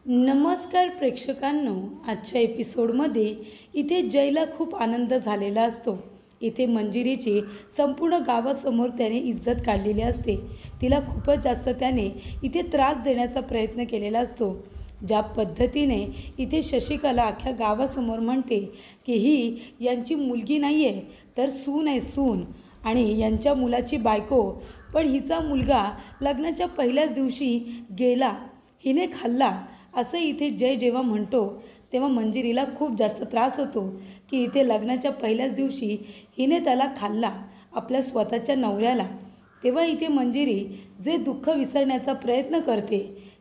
नमस्कार प्रेक्षकांनो, आजच्या एपिसोडमध्ये इथे जयला खूप आनंद झालेला असतो। इथे मंजिरीची संपूर्ण गावासमोर त्याने इज्जत काढलेली असते। तिला खूपच जास्त त्याने इथे त्रास देण्याचा प्रयत्न केलेला असतो। ज्या पद्धतीने इथे शशिकला अख्ख्या गावासमोर म्हणते की ही यांची मुलगी नाही आहे तर सून आहे, सून, आणि यांच्या मुलाची बायको, पण हिचा मुलगा लग्नाच्या पहिल्याच दिवशी गेला, हिने खाल्ला, असं इथे जय जेव्हा म्हणतो तेव्हा मंजिरीला खूप जास्त त्रास होतो की इथे लग्नाच्या पहिल्याच दिवशी हिने त्याला खाल्ला, आपल्या स्वतःच्या नवऱ्याला। तेव्हा इथे मंजिरी जे दुःख विसरण्याचा प्रयत्न करते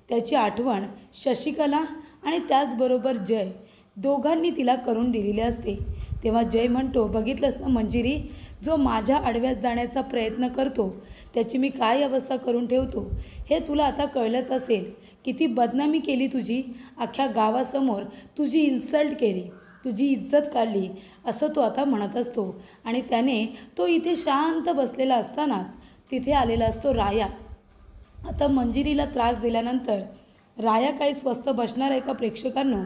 त्याची आठवण शशिकला आणि त्याचबरोबर जय दोघांनी तिला करून दिलेली असते। तेव्हा जय म्हणतो, बघितलंस ना मंजिरी, जो माझ्या आडव्यात जाण्याचा प्रयत्न करतो त्याची मी काय अवस्था करून ठेवतो हे तुला आता कळलंच असेल। किती बदनामी केली तुझी, अख्ख्या गावासमोर तुझी इन्सल्ट केली, तुझी इज्जत काढली, असं तो आता म्हणत असतो। आणि त्याने तो इथे शांत बसलेला असतानाच तिथे आलेला असतो राया। आता मंजिरीला त्रास दिल्यानंतर राया काही स्वस्त बसणार आहे का प्रेक्षकांनो?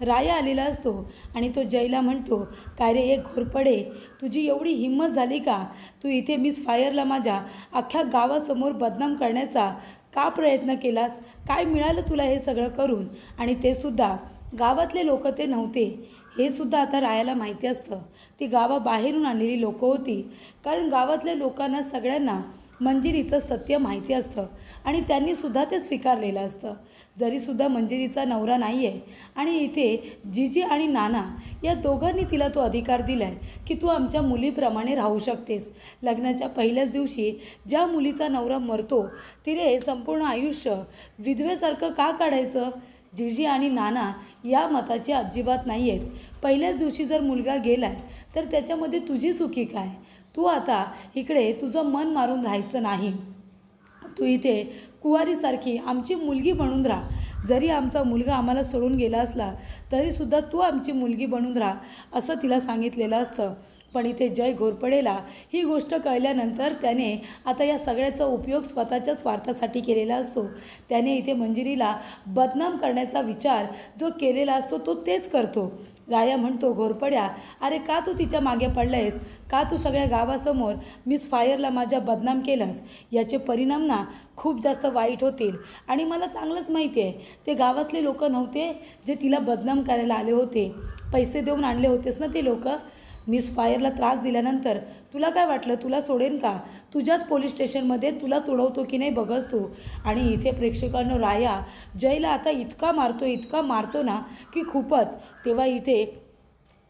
राया आलेला असतो आणि तो जयला म्हणतो, काय रे एक घोरपडे, तुझी एवढी हिंमत झाली का? तू इथे मिस फायरला माझ्या अख्ख्या गावासमोर बदनाम करण्याचा का प्रयत्न केलास? काय मिळालं तुला हे सगळं करून? आणि ते सुद्धा गावातले लोक ते नव्हते, हे सुद्धा आता रायाला माहिती असतं। ती गावाबाहेरून आलेली लोक होती, कारण गावातल्या लोकांना सगळ्यांना मंजिरीचं सत्य माहिती असतं आणि त्यांनीसुद्धा ते स्वीकारलेलं असतं। जरीसुद्धा मंजिरीचा नवरा नाही आहे आणि इथे जीजी आणि नाना या दोघांनी तिला तो अधिकार दिला आहे की तू आमच्या मुलीप्रमाणे राहू शकतेस। लग्नाच्या पहिल्याच दिवशी ज्या मुलीचा नवरा मरतो तिने संपूर्ण आयुष्य विधवेसारखं का काढायचं? जीजी आणि नाना या मताचे अजिबात नाही आहेत। पहिल्याच दिवशी जर मुलगा गेला आहे तर त्याच्यामध्ये तुझी चुकी काय? तू आता इकडे तुझं मन मारून राहायचं नाही, तू इथे कुवारीसारखी आमची मुलगी बनून राहा। जरी आमचा मुलगा आम्हाला सोडून गेला असला तरीसुद्धा तू आमची मुलगी बनून राहा, असं तिला सांगितलेलं असतं। पण इथे जय घोरपडेला ही गोष्ट कळल्यानंतर त्याने आता या सगळ्याचा उपयोग स्वतःच्या स्वार्थासाठी केलेला असतो। त्याने इथे मंजिरीला बदनाम करण्याचा विचार जो केलेला असतो तो तेच करतो। राया म्हणतो, घोरपड्या, अरे का तू तिच्या मागे पडलायस? का तू सगळ्या गावासमोर मिस फायरला माझ्या बदनाम केलास? याचे परिणाम ना खूप जास्त वाईट होतील आणि मला चांगलंच माहिती आहे, ते गावातले लोक नव्हते जे तिला बदनाम करायला आले होते, पैसे देऊन आणले होतेस ना ते लोक। मिस फायरला त्रास दिल्यानंतर तुला काय वाटलं तुला सोडेन का? तुझ्याच पोलीस स्टेशनमध्ये तुला तुडवतो की नाही बघस तू। आणि इथे प्रेक्षकांनो राया जयला आता इतका मारतो ना की खूपच। तेव्हा इथे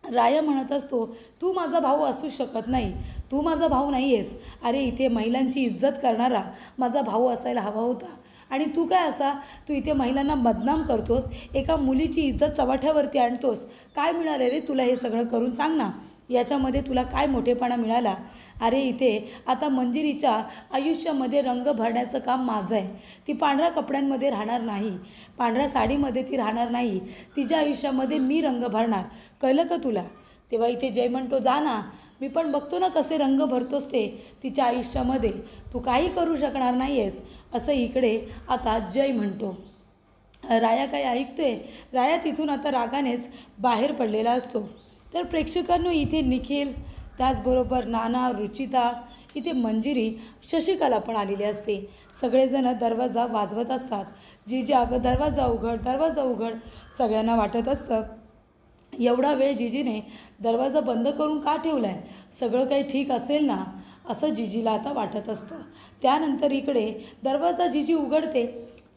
राया म्हणत असतो, तू माझा भाऊ असू शकत नाही, तू माझा भाऊ नाही आहेस। अरे इथे महिलांची इज्जत करणारा माझा भाऊ असायला हवा होता आणि तू काय असा? तू इथे महिलांना बदनाम करतोस, एका मुलीची इज्जत चव्हाट्यावरती आणतोस। काय मिळाले रे तुला हे सगळं करून? सांग ना, याच्यामध्ये तुला काय मोठेपणा मिळाला? अरे इथे आता मंजिरीच्या आयुष्यामध्ये रंग भरण्याचं काम माझं आहे। ती पांढऱ्या कपड्यांमध्ये राहणार नाही, पांढऱ्या साडीमध्ये ती राहणार नाही, तिच्या आयुष्यामध्ये मी रंग भरणार, कळलं का तुला? तेव्हा इथे जय म्हणतो, जा ना, मी पण बघतो ना कसे रंग भरतोस ते तिच्या आयुष्यामध्ये, तू काही करू शकणार नाही आहेस, असं इकडे आता जय म्हणतो। राया काय ऐकतोय? राया तिथून आता रागानेच बाहेर पडलेला असतो। तर प्रेक्षकांनो इथे निखिल, त्याचबरोबर नाना, रुचिता, इथे मंजिरी, शशिकला पण आलेली असते। सगळेजण दरवाजा वाजवत असतात। जीजी, अगं दरवाजा उघड, दरवाजा उघड। सगळ्यांना वाटत असतं एवढा वेळ जीजीने दरवाजा बंद करून का ठेवला आहे, सगळं काही ठीक असेल ना, असं जीजीला आता वाटत असतं। त्यानंतर इकडे दरवाजा जीजी उघडते।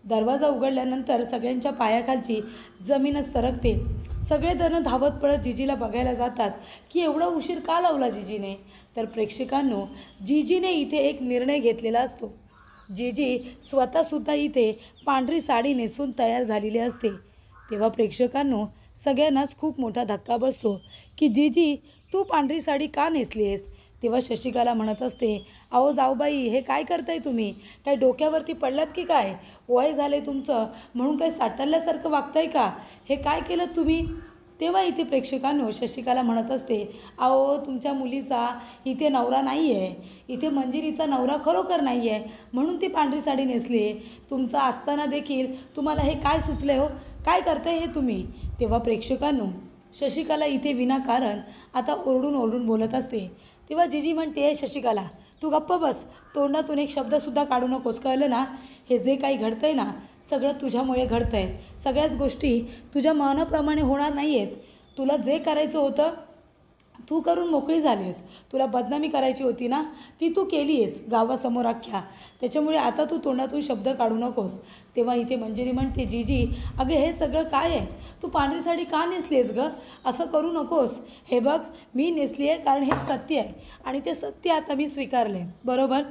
दरवाजा उघडल्यानंतर सगळ्यांच्या पायाखालची जमीनच सरकते। सगळेजण धावत पळत जीजीला बघायला जातात की एवढा उशीर का लावला जीजीने। तर प्रेक्षकांनो जीजीने इथे एक निर्णय घेतलेला असतो। जीजी स्वतःसुद्धा इथे पांढरी साडी नेसून तयार झालेली असते। तेव्हा प्रेक्षकांनो सगळ्यांनाच खूप मोठा धक्का बसतो की जीजी तू पांढरी साडी का नेसली आहेस? तेव्हा शशिकला म्हणत असते, अहो जाऊबाई, हे काय करताय तुम्ही? काय डोक्यावरती पडलात की काय? वय झाले तुमचं म्हणून काय साठारल्यासारखं वागताय का? हे काय केलं तुम्ही? तेव्हा इथे प्रेक्षकांनो शशिकला म्हणत असते, अहो तुमच्या मुलीचा इथे नवरा नाही आहे, इथे मंजिरीचा नवरा खरोखर नाही आहे म्हणून ती पांढरी साडी नेसली आहे। तुमचा असताना देखील तुम्हाला हे काय सुचलं हो? काय करताय हे तुम्ही? तेव्हा प्रेक्षकांनो, शशिकला इथे विनाकारण आता ओरडून ओरडून बोलत असते. तेव्हा जिजी म्हणते, हे शशिकला, तू गप्प बस, तोंडातून एक शब्दसुद्धा काढू नकोस, कळलं ना? हे जे काही घडतंय ना, सगळं तुझ्यामुळे घडतं आहे. सगळ्याच गोष्टी तुझ्या मनाप्रमाणे होणार नाही आहेत. तुला जे करायचं होतं तू करून मोकळी झालीस. तुला बदनामी करायची होती ना, ती तू केली आहेस गावासमोर अख्ख्या. त्याच्यामुळे आता तू तोंडातून शब्द काढू नकोस. तेव्हा इथे मंजिरी म्हणते, जीजी अगं हे सगळं काय आहे? तू पांढरी साडी का नेसलीस गं? असं करू नकोस. हे बघ, मी नेसली आहे कारण हे सत्य आहे आणि ते सत्य आता मी स्वीकारले, बरोबर?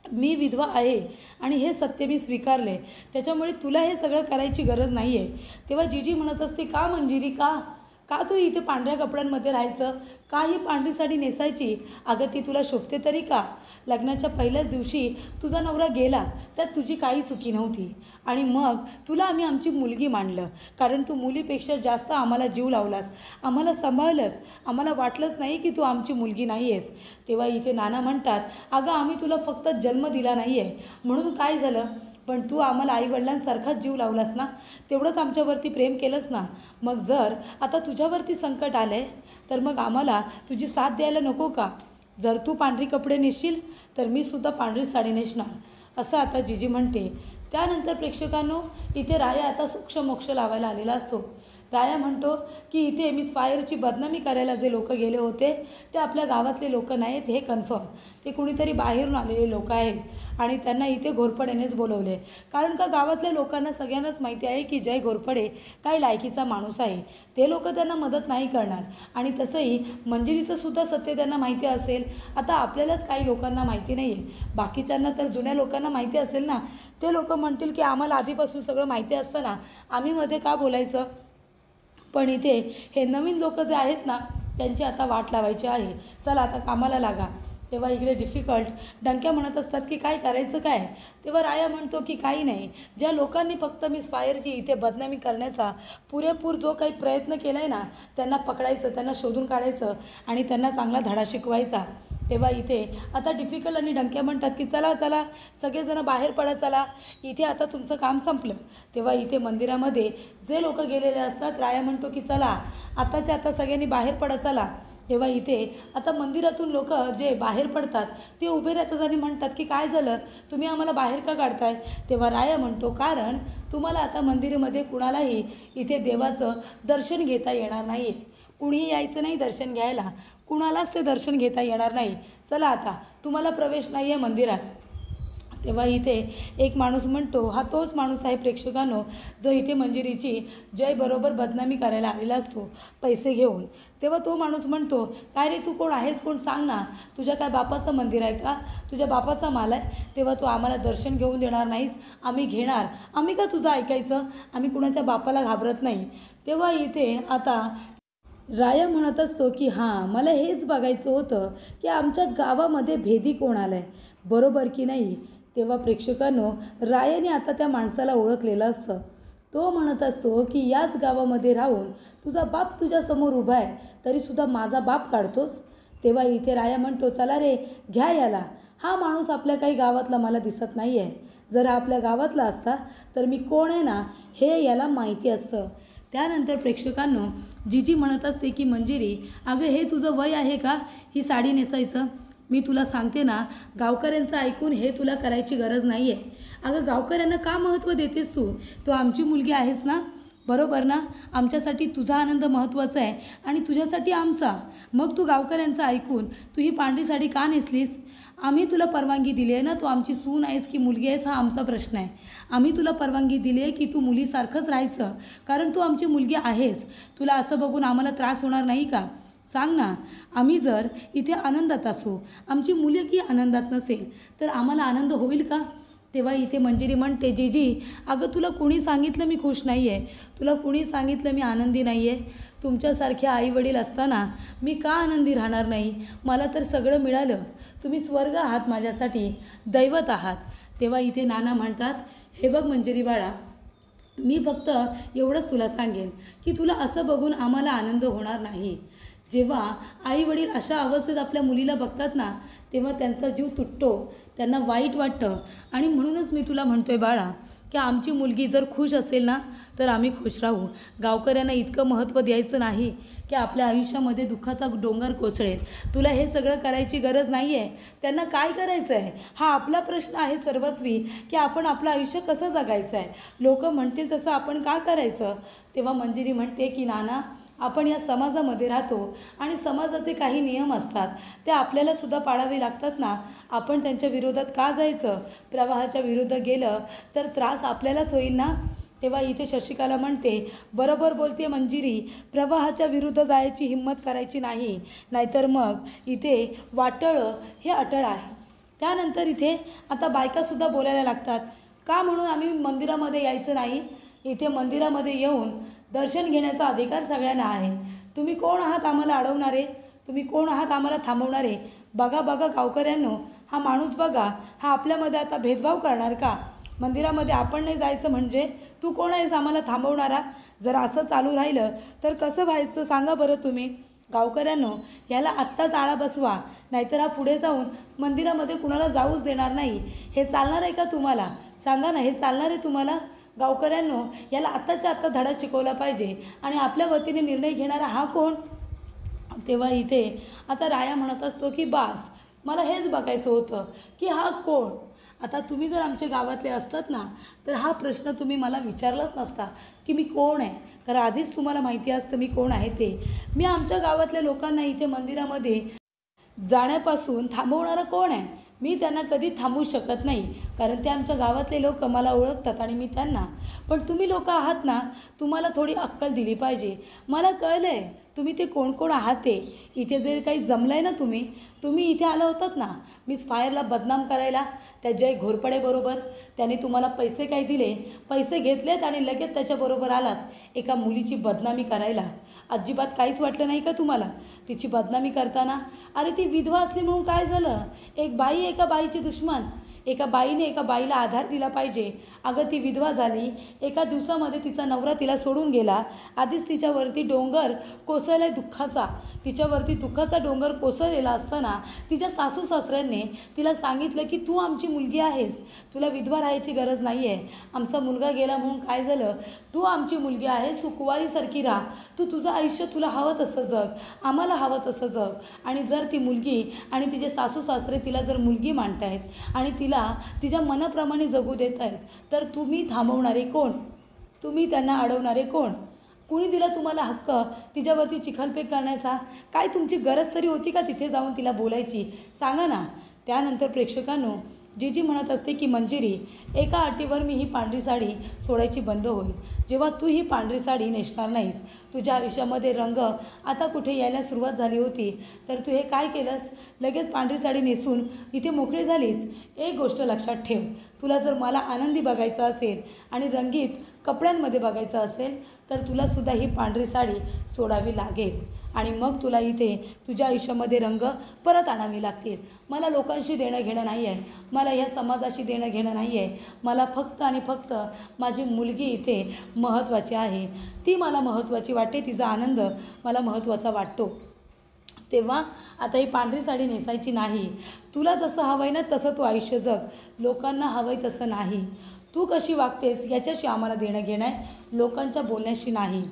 मी विधवा आहे आणि हे सत्य मी स्वीकारले. त्याच्यामुळे तुला हे सगळं करायची गरज नाही आहे. तेव्हा जीजी म्हणत असते, का मंजिरी, का तू इथे पांढऱ्या कपड्यांमध्ये राहायचं? का ही पांढरी साडी नेसायची? अगं ती तुला शोभते तरी का? लग्नाच्या पहिल्याच दिवशी तुझा नवरा गेला, त्यात तुझी काही चुकी नव्हती. आणि मग तुला आम्ही आमची मुलगी मानलं, कारण तू मुलीपेक्षा जास्त आम्हाला जीव लावलास, आम्हाला सांभाळलंस. आम्हाला वाटलंच नाही की तू आमची मुलगी नाही आहेस. तेव्हा इथे नाना म्हणतात, अगं आम्ही तुला फक्त जन्म दिला नाही आहे म्हणून काय झालं, पण तू आम्हाला आईवडिलांसारखाच जीव लावलास ना, तेवढंच आमच्यावरती प्रेम केलंस ना. मग जर आता तुझ्यावरती संकट आलं आहे तर मग आम्हाला तुझी साथ द्यायला नको का? जर तू पांढरी कपडे नेसशील तर मी सुद्धा पांढरी साडी नेसणार, असं आता जीजी म्हणते. त्यानंतर प्रेक्षकांनो, इथे राया आता मोक्ष लावायला आलेला असतो. राया म्हणतो की इथे मिस फायरची बदनामी करायला जे लोक गेले होते ते आपल्या गावातले लोक नाहीत, हे कन्फर्म. ते कुणीतरी बाहेरून आलेले लोक आहेत आणि त्यांना इथे घोरपडेनेच बोलवले. कारण का गावातल्या लोकांना सगळ्यांनाच माहिती आहे की जय घोरपडे काय लायकीचा माणूस आहे. ते लोक त्यांना मदत नाही करणार. आणि तसंही मंजिरीचं सुद्धा सत्य त्यांना माहिती असेल. आता आपल्यालाच काही लोकांना माहिती नाही आहे, बाकीच्यांना तर जुन्या लोकांना माहिती असेल ना. ते लोक म्हणतील की आम्हाला आधीपासून सगळं माहिती असतं ना, आम्ही मध्ये का बोलायचं? पण इथे हे नवीन लोक जे आहेत ना, त्यांची आता वाट लावायची आहे. चला आता कामाला लागा. तेव्हा इकडे डिफिकल्ट डंक्या म्हणत असतात की काय करायचं काय? तेव्हा राया म्हणतो की काही नाही, ज्या लोकांनी फक्त मिस फायरची इथे बदनामी करण्याचा पुरेपूर जो काही प्रयत्न केला आहे ना, त्यांना पकडायचं, त्यांना शोधून काढायचं आणि त्यांना चांगला धडा शिकवायचा. तेव्हा इथे आता डिफिकल्ट आणि डंक्या म्हणतात की चला चला सगळेजण बाहेर पडा, चला इथे आता तुमचं काम संपलं. तेव्हा इथे मंदिरामध्ये जे लोक गेलेले असतात, राया म्हणतो की चला आताच्या आता सगळ्यांनी बाहेर पडा, चला. तेव्हा इथे आता मंदिरातून लोक जे बाहेर पडतात ते उभे राहतात आणि म्हणतात की काय झालं, तुम्ही आम्हाला बाहेर का काढताय? तेव्हा राया म्हणतो, कारण तुम्हाला आता मंदिरामध्ये कुणालाही इथे देवाचं दर्शन घेता येणार नाही आहे. कुणीही यायचं नाही दर्शन घ्यायला, कुणालाच ते दर्शन घेता येणार नाही. चला आता तुम्हाला प्रवेश नाही आहे मंदिरात. तेव्हा इथे एक माणूस म्हणतो, हा तोच माणूस आहे प्रेक्षकांनो, जो इथे मंजिरीची जय बरोबर बदनामी करायला आलेला असतो पैसे घेऊन. तेव्हा तो माणूस म्हणतो, काय रे तू कोण आहेस, कोण सांग ना, तुझ्या काय बापाचं मंदिर आहे का? तुझ्या बापाचा माल आहे? तेव्हा तू आम्हाला दर्शन घेऊन देणार नाहीस, आम्ही घेणार. आम्ही का तुझं ऐकायचं? आम्ही कुणाच्या बापाला घाबरत नाही. तेव्हा इथे आता राया म्हणत असतो की हां, मला हेच बघायचं होतं की आमच्या गावामध्ये भेदी कोण आला आहे, बरोबर की नाही? तेव्हा प्रेक्षकांनो, रायाने आता त्या माणसाला ओळखलेलं असतं. तो म्हणत असतो की याच गावामध्ये राहून तुझा बाप तुझ्यासमोर उभा आहे तरीसुद्धा माझा बाप काढतोस. तेव्हा इथे राया म्हणतो, चला रे घ्या याला. हा माणूस आपल्या काही गावातला मला दिसत नाही आहे. जर हा आपल्या गावातला असता तर मी कोण आहे ना हे याला माहिती असतं. त्यानंतर प्रेक्षकांनो, जीजी म्हणत असते की मंजिरी, अगं हे तुझं वय आहे का ही साडी नेसायचं? मी तुला सांगते ना, गावकऱ्यांचं ऐकून हे तुला करायची गरज नाही आहे. अगं गावकऱ्यांना का महत्त्व देतेस तू? तू आमची मुलगी आहेस ना, बरोबर ना? आमच्यासाठी तुझा आनंद महत्त्वाचा आहे आणि तुझ्यासाठी आमचा. मग तू गावकऱ्यांचं ऐकून तू ही पांढरी साडी का नेसलीस? आम्ही तुला परवानगी दिली आहे ना, तू आमची सून आहेस की मुलगी आहेस हा आमचा प्रश्न आहे. आम्ही तुला परवानगी दिली आहे की तू मुलीसारखंच राहायचं, कारण तू आमची मुलगी आहेस. तुला असं बघून आम्हाला त्रास होणार नाही का? सांग ना. आम्ही जर इथे आनंदात असू, आमची मुलगी आनंदात नसेल तर आम्हाला आनंद होईल का? तेव्हा इथे मंजिरी म्हणते, जीजी अगं तुला कुणी सांगितलं मी खुश नाही आहे? तुला कुणी सांगितलं मी आनंदी नाही आहे? तुमच्यासारखे आईवडील असताना मी का आनंदी राहणार नाही? मला तर सगळं मिळालं. तुम्ही स्वर्ग आहात माझ्यासाठी, दैवत आहात. तेव्हा इथे नाना म्हणतात, हे बघ मंजिरी बाळा, मी फक्त एवढंच तुला सांगेन की तुला असं बघून आम्हाला आनंद होणार नाही. जेव्हा आई वडील अशा अवस्थेत आपल्या मुलीला बघतात ना, तेव्हा त्यांचा जीव तुटतो, त्यांना वाईट वाटतं. आणि म्हणूनच मी तुला म्हणतोय बाळा, की आमची मुलगी जर खुश असेल ना, तर आम्ही खुश राहू. गावकऱ्यांना इतकं महत्त्व द्यायचं नाही की आपल्या आयुष्यामध्ये दुःखाचा डोंगर कोसळेल. तुला हे सगळं करायची गरज नाही आहे. त्यांना काय करायचं आहे हा आपला प्रश्न आहे सर्वस्वी, की आपण आपलं आयुष्य कसं जगायचं आहे. लोक म्हणतील तसं आपण का करायचं. तेव्हा मंजिरी म्हणते की नाना, आपण या समाजामध्ये राहतो आणि समाजाचे काही नियम असतात, ते आपल्यालासुद्धा पाळावे लागतात ना. आपण त्यांच्या विरोधात का जायचं. प्रवाहाच्या विरुद्ध गेलं तर त्रास आपल्यालाच होईल ना. तेव्हा इथे शशिकला म्हणते, बरोबर बोलते मंजिरी, प्रवाहाच्या विरुद्ध जायची हिंमत करायची नाही, नाहीतर मग इथे वाटळं हे अटळ आहे. त्यानंतर इथे आता बायकासुद्धा बोलायला लागतात. का म्हणून आम्ही मंदिरामध्ये यायचं नाही. इथे मंदिरामध्ये येऊन दर्शन घेण्याचा अधिकार सगळ्यांना आहे. तुम्ही कोण आहात आम्हाला अडवणारे. तुम्ही कोण आहात आम्हाला थांबवणारे. बघा बघा गावकऱ्यांनो, हा माणूस बघा, हा आपल्यामध्ये आता भेदभाव करणार का. मंदिरामध्ये आपण नाही जायचं म्हणजे तू कोण आहेस आम्हाला थांबवणारा. जर असं चालू राहिलं तर कसं व्हायचं सांगा बरं तुम्ही. गावकऱ्यांनो, याला आत्ताच आळा बसवा, नाहीतर हा पुढे जाऊन मंदिरामध्ये कुणाला जाऊच देणार नाही. हे चालणार आहे का तुम्हाला. सांगा ना, हे चालणार आहे तुम्हाला. गावकऱ्यांनो, याला आत्ताच्या आत्ता धडा शिकवला पाहिजे. आणि आपल्या वतीने निर्णय घेणारा हा कोण. तेव्हा इथे आता राया म्हणत असतो की बास, मला हेच बघायचं होतं की हा कोण. आता तुम्ही जर आमच्या गावातले असतात ना, तर हा प्रश्न तुम्ही मला विचारलाच नसता की मी कोण आहे. कारण आधीच तुम्हाला माहिती असतं मी कोण आहे ते. मी आमच्या गावातल्या लोकांना इथे मंदिरामध्ये जाण्यापासून थांबवणारं कोण आहे. मी त्यांना कधी थांबवू शकत नाही, कारण ते आमच्या गावातले लोक मला ओळखतात आणि मी त्यांना. पण तुम्ही लोक आहात ना, तुम्हाला थोडी अक्कल दिली पाहिजे. मला कळलं आहे तुम्ही ते कोण कोण आहात ते. इथे जे काही जमलं आहे ना, तुम्ही इथे आला होतात ना मिस फायरला बदनाम करायला, त्या जय घोरपडेबरोबर. त्याने तुम्हाला पैसे काय दिले, पैसे घेतलेत आणि लगेच त्याच्याबरोबर आलात एका मुलीची बदनामी करायला. अजिबात काहीच वाटलं नाही का तुम्हाला तिची बदनामी करताना. अरे ती विधवा असली म्हणून काय झालं. एक बाई एका बाईची दुश्मन. एका बाईने एका बाईला आधार दिला पाहिजे. अगं ती विधवा झाली, एका दिवसामध्ये तिचा नवरा तिला सोडून गेला. आधीच तिच्यावरती डोंगर कोसळला आहे दुःखाचा. तिच्यावरती दुःखाचा डोंगर कोसळलेला असताना तिच्या सासू सासऱ्यांनी तिला सांगितलं की तू आमची मुलगी आहेस, तुला विधवा राहायची गरज नाही आहे. आमचा मुलगा गेला म्हणून काय झालं, तू आमची मुलगी आहेस, तू कुवारीसारखी राहा, तू तुझं आयुष्य तुला हवं तसं जग, आम्हाला हवं तसं जग. आणि जर ती मुलगी आणि तिचे सासू सासरे तिला जर मुलगी मानतायत आणि तिला तिच्या मनाप्रमाणे जगू देत आहेत, तर तुम्ही थांबवणारे कोण. तुम्ही त्यांना अडवणारे कोण. कुणी दिला तुम्हाला हक्क तिच्यावरती चिखलफेक करण्याचा. काय तुमची गरज तरी होती का तिथे जाऊन तिला बोलायची, सांगा ना. त्यानंतर प्रेक्षकांनो, जी म्हणत असते की मंजिरी, एका अटीवर मी ही पांढरी साडी सोडायची बंद होईल. जेव्हा तू ही पांढरी साडी नेसणार नाहीस, तुझ्या आयुष्यामध्ये रंग आता कुठे यायला सुरुवात झाली होती, तर तू हे काय केलंस, लगेच पांढरी साडी नेसून इथे मोकळी झालीस. एक गोष्ट लक्षात ठेव, तुला जर मला आनंदी बघायचं असेल आणि रंगीत कपड्यांमध्ये बघायचं असेल, तर तुलासुद्धा ही पांढरी साडी सोडावी लागेल. आणि मग तुला इथे तुझ्या आयुष्यामध्ये रंग परत आणावे लागतील. मला लोकांशी देणं घेणं नाही आहे, मला ह्या समाजाशी देणं घेणं नाही आहे. मला फक्त आणि फक्त माझी मुलगी इथे महत्त्वाची आहे. ती मला महत्त्वाची वाटते, तिचा आनंद मला महत्त्वाचा वाटतो. तेव्हा आता ही पांढरी साडी नेसायची नाही. तुला जसं हवं आहे ना तसं तू आयुष्य जग, लोकांना हवं आहे तसं नाही. तू कशी वागतेस याच्याशी आम्हाला देणं घेणं आहे, लोकांच्या बोलण्याशी नाही.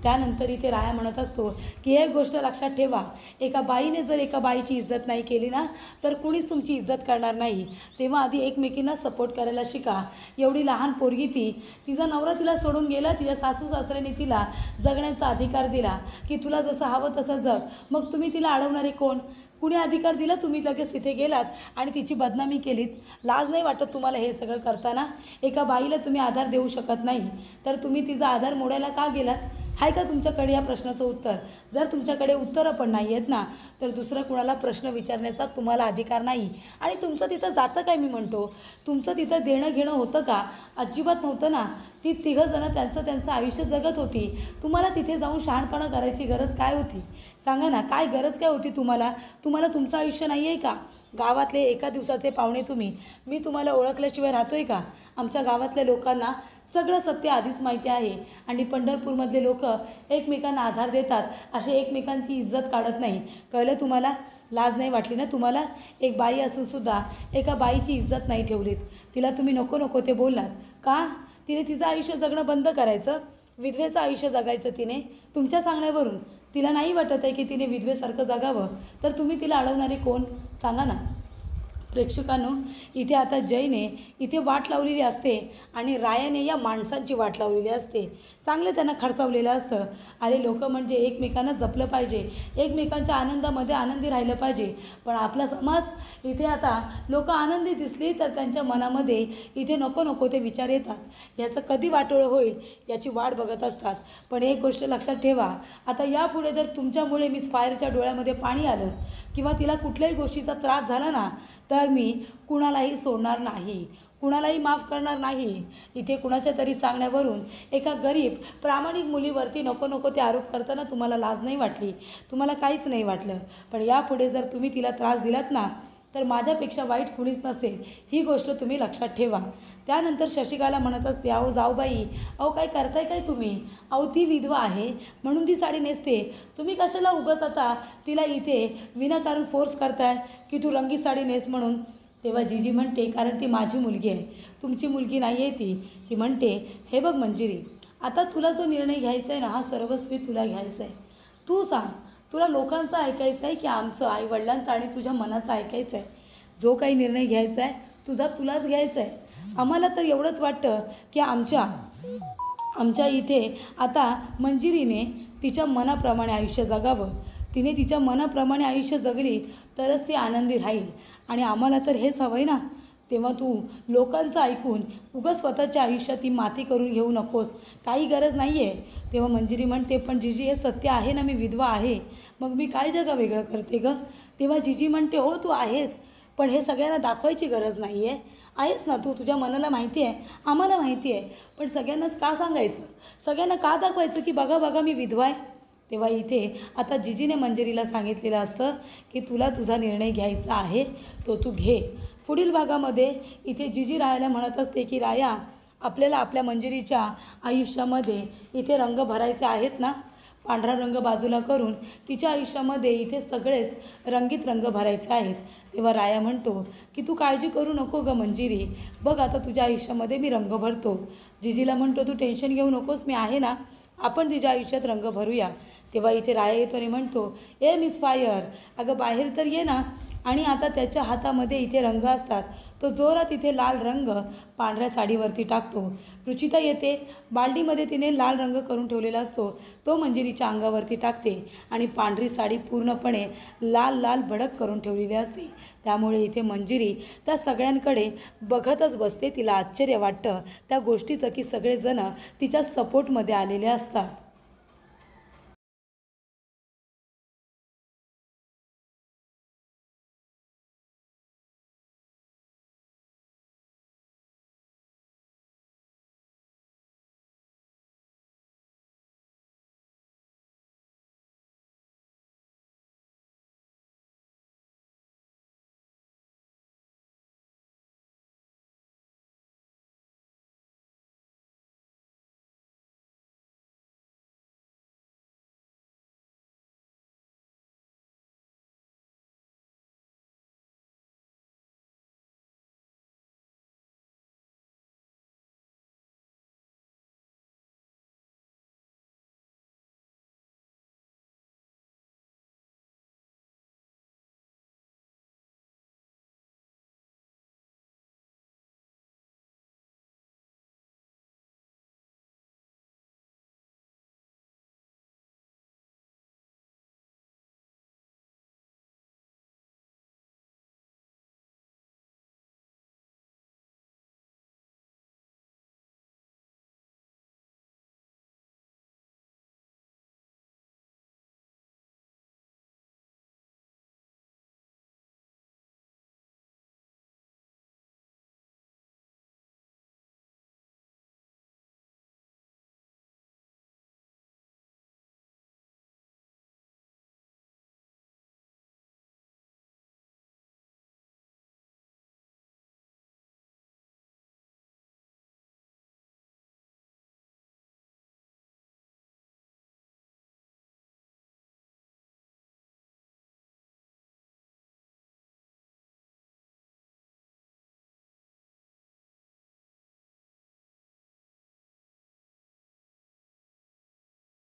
त्यानंतर इथे राया म्हणत असतो की एक गोष्ट लक्षात ठेवा, एका बाईने जर एका बाईची इज्जत नाही केली ना, तर कुणीच तुमची इज्जत करणार नाही. तेव्हा आधी एकमेकींना सपोर्ट करायला शिका. एवढी लहान पोरगी तिचा नवरा तिला सोडून गेला, तिच्या सासू सासऱ्याने तिला जगण्याचा अधिकार दिला की तुला जसं हवं तसं जग. मग तुम्ही तिला अडवणारे कोण. कुणी अधिकार दिला, तुम्ही लगेच तिथे गेलात आणि तिची बदनामी केलीत. लाज नाही वाटत तुम्हाला हे सगळं करताना. एका बाईला तुम्ही आधार देऊ शकत नाही, तर तुम्ही तिचा आधार मोडायला का गेलात. आहे का तुमच्याकडे या प्रश्नाचं उत्तर. जर तुमच्याकडे उत्तरं पण नाही आहेत ना, तर दुसरं कुणाला प्रश्न विचारण्याचा तुम्हाला अधिकार नाही. आणि तुमचं तिथं जातं काय, मी म्हणतो तुमचं तिथं देणं घेणं होतं का. अजिबात नव्हतं ना. ती तिघंजणं त्यांचं आयुष्य जगत होती. तुम्हाला तिथे जाऊन शहाणपणा करायची गरज काय होती, सांगा ना. काय गरज काय होती तुम्हाला तुमचं आयुष्य नाही आहे का. गावातले एका दिवसाचे पाहुणे तुम्ही. मी तुम्हाला ओळखल्याशिवाय राहतो आहे का. आमच्या गावातल्या लोकांना सगळं सत्य आधीच माहिती आहे आणि पंढरपूरमधले लोक एकमेकांना आधार देतात, असे एकमेकांची इज्जत काढत नाही. कळलं तुम्हाला? लाज नाही वाटली ना तुम्हाला? एक बाई असूनसुद्धा एका बाईची इज्जत नाही ठेवलीत. तिला तुम्ही नको नको ते बोललात का? तिने तिचं आयुष्य जगणं बंद करायचं, विधवेचं आयुष्य जगायचं तिने तुमच्या सांगण्यावरून. तिला नाही वाटत आहे की तिने विधवेसारखं जगावं, तर तुम्ही तिला अडवणारे कोण सांगा ना. प्रेक्षकांनो, इथे आता जयने इथे वाट लावलेली असते आणि रायाने या माणसांची वाट लावलेली असते. चांगलं त्यांना खडसावलेलं असतं. अरे लोक म्हणजे एकमेकांना जपलं पाहिजे, एकमेकांच्या आनंदामध्ये आनंदी राहिलं पाहिजे. पण आपला समाज इथे आता लोक आनंदी दिसली तर त्यांच्या मनामध्ये इथे नको नको ते विचार येतात. याचं कधी वाटोळं होईल याची वाट बघत असतात. पण एक गोष्ट लक्षात ठेवा, आता यापुढे जर तुमच्यामुळे मिस फायरच्या डोळ्यामध्ये पाणी आलं किंवा तिला कुठल्याही गोष्टीचा त्रास झाला ना, तर मी कुणालाही सोडणार नाही, कुणालाही माफ करणार नाही. इथे कुणाच्या तरी सांगण्यावरून एका गरीब प्रामाणिक मुलीवरती नको नको ते आरोप करताना तुम्हाला लाज नाही वाटली, तुम्हाला काहीच नाही वाटलं. पण यापुढे जर तुम्ही तिला त्रास दिलात ना, तर माझ्यापेक्षा वाईट कुणीच नसेल, ही गोष्ट तुम्ही लक्षात ठेवा. त्यानंतर शशिकला म्हणत असते, अहो जाऊबाई, अहो काय करताय काय तुम्ही? अहो ती विधवा आहे म्हणून ती साडी नेसते, तुम्ही कशाला उगाच आता तिला इथे विनाकारण फोर्स करताय की तू रंगीत साडी नेस म्हणून? तेव्हा जीजी म्हणते, कारण ती माझी मुलगी आहे, तुमची मुलगी नाही आहे ती. ती म्हणते, हे बघ मंजिरी, आता तुला जो निर्णय घ्यायचा आहे ना, हा सर्वस्वी तुला घ्यायचा आहे. तू सांग, तुला लोकांचं ऐकायचं आहे की आमचं आईवडिलांचं आणि तुझ्या मनाचं ऐकायचं आहे? जो काही निर्णय घ्यायचा आहे तुलाच घ्यायचा आहे. आम्हाला तर एवढंच वाटतं की आमच्या इथे आता मंजिरीने तिच्या मनाप्रमाणे आयुष्य जगावं. तिने तिच्या मनाप्रमाणे आयुष्य जगली तरच ती आनंदी राहील आणि आम्हाला तर हेच हवं आहे ना. तेव्हा तू लोकांचं ऐकून उगाच स्वतःच्या आयुष्यात ती माती करून घेऊ नकोस, काही गरज नाही आहे. तेव्हा मंजिरी म्हणते, पण जीजी हे सत्य आहे ना, मी विधवा आहे, मग मी काय जगा वेगळं करते गं? तेव्हा जीजी म्हणते, हो तू आहेस, पण हे सगळ्यांना दाखवायची गरज नाही आहे. आहेस ना तू, तुझ्या मनाला माहिती आहे, आम्हाला माहिती आहे, पण सगळ्यांनाच का सांगायचं, सगळ्यांना का दाखवायचं की बघा बघा मी विधवा आहे? तेव्हा इथे आता जीजीने मंजिरीला सांगितलेलं असतं की तुला तुझा निर्णय घ्यायचा आहे तो तू घे. पुढील भागामध्ये इथे जीजी रायाला म्हणत असते की राया, आपल्याला आपल्या मंजिरीच्या आयुष्यामध्ये इथे रंग भरायचे आहेत ना, पांढरा रंग बाजूला करून तिच्या आयुष्यामध्ये इथे सगळेच रंगीत रंग भरायचे आहेत. तेव्हा राया म्हणतो की तू काळजी करू नको गं मंजिरी, बघ आता तुझ्या आयुष्यामध्ये मी रंग भरतो. जीजीला म्हणतो, तू टेन्शन घेऊ नकोस, मी आहे ना, आपण तिच्या आयुष्यात रंग भरूया. तेव्हा इथे राया येतो आणि म्हणतो, ए मिस फायर, अगं बाहेर तर ये ना. आणि आता त्याच्या हातामध्ये इथे रंग असतात. तो जोरात इथे लाल रंग पांढऱ्या साडीवरती टाकतो. रुचिता येते, बाल्डीमध्ये तिने लाल रंग करून ठेवलेला असतो, तो मंजिरीच्या अंगावरती टाकते आणि पांढरी साडी पूर्णपणे लाल लाल भडक करून ठेवलेली असते. त्यामुळे इथे मंजिरी त्या सगळ्यांकडे बघतच बसते. तिला आश्चर्य वाटतं त्या गोष्टीचं की सगळेजण तिच्या सपोर्टमध्ये आलेले असतात.